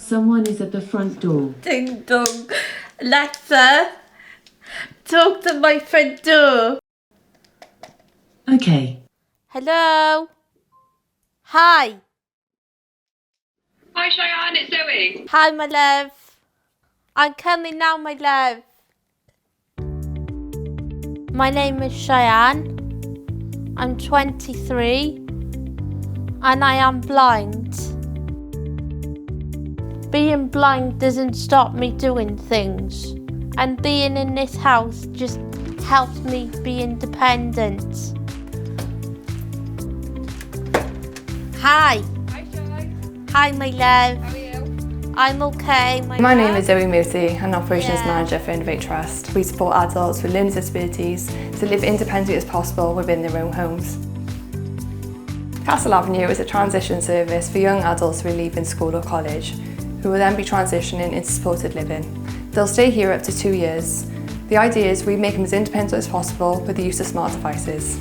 Someone is at the front door. Ding dong. Alexa, talk to my front door. Okay. Hello? Hi. Hi Shyanne, it's Zoe. Hi, my love. I'm coming now, my love. My name is Shyanne. I'm 23 and I am blind. Being blind doesn't stop me doing things, and being in this house just helps me be independent. Hi. Hi Shyanne. Hi, my love. How are you? I'm okay, My name is Zoe Murphy, I'm Operations Yeah. Manager for Innovate Trust. We support adults with learning disabilities to live independently as possible within their own homes. Castle Avenue is a transition service for young adults who are leaving school or college, who will then be transitioning into supported living. They'll stay here up to 2 years. The idea is we make them as independent as possible with the use of smart devices.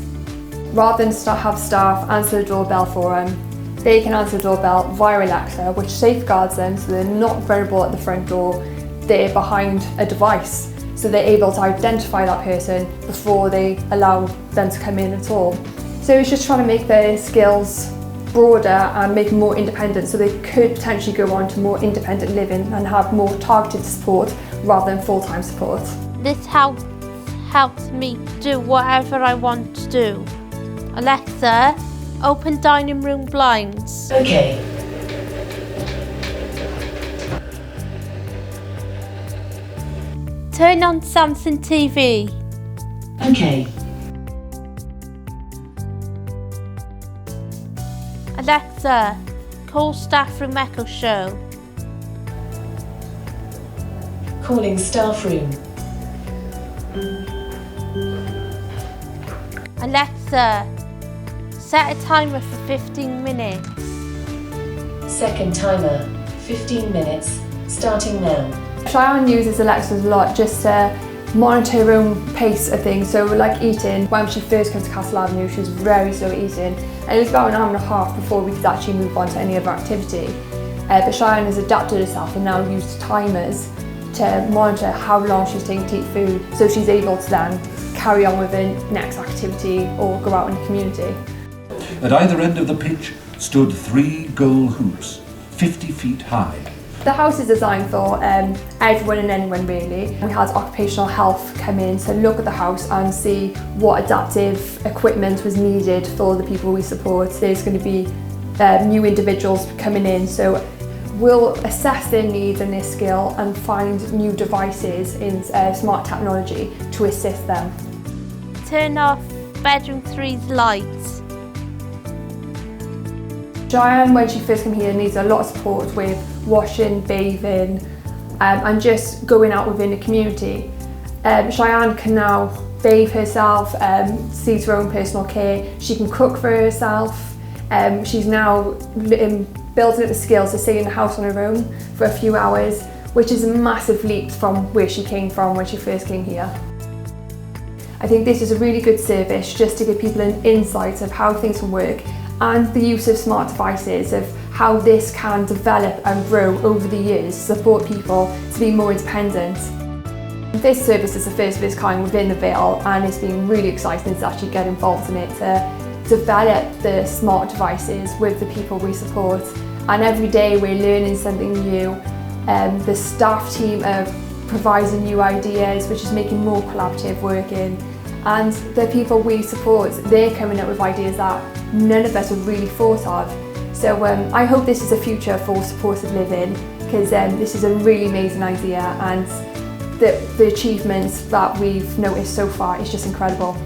Rather than have staff answer the doorbell for them, they can answer the doorbell via Alexa, which safeguards them so they're not vulnerable at the front door, they're behind a device. So they're able to identify that person before they allow them to come in at all. So it's just trying to make their skills broader and make them more independent, so they could potentially go on to more independent living and have more targeted support rather than full-time support. This house helps me do whatever I want to do. Alexa, open dining room blinds. Okay. Turn on Samsung TV. Okay. Alexa, call staff room Echo Show. Calling staff room. Alexa, set a timer for 15 minutes. Second timer. 15 minutes. Starting now. Shyanne uses Alexa a lot just to monitor her own pace of things. So like eating, when she first came to Castle Avenue she was very slow eating, and it was about an hour and a half before we could actually move on to any other activity. But Shyanne has adapted herself and now uses timers to monitor how long she's taking to eat food, so she's able to then carry on with the next activity or go out in the community. At either end of the pitch stood 3 goal hoops, 50 feet high. The house is designed for everyone and anyone really. We had occupational health come in to look at the house and see what adaptive equipment was needed for the people we support. There's going to be new individuals coming in, so we'll assess their needs and their skill and find new devices in smart technology to assist them. Turn off bedroom 3's lights. Shyanne, when she first came here, needs a lot of support with washing, bathing, and just going out within the community. Shyanne can now bathe herself, see to her own personal care. She can cook for herself. She's now building up the skills to stay in the house on her own for a few hours, which is a massive leap from where she came from when she first came here. I think this is a really good service just to give people an insight of how things can work, and the use of smart devices, of how this can develop and grow over the years to support people to be more independent. This service is the first of its kind within the Vale, and it's been really exciting to actually get involved in it, to develop the smart devices with the people we support. And every day we're learning something new. The staff team are providing new ideas, which is making more collaborative working. And the people we support, they're coming up with ideas that none of us have really thought of. So I hope this is a future for supported living, because this is a really amazing idea, and the achievements that we've noticed so far is just incredible.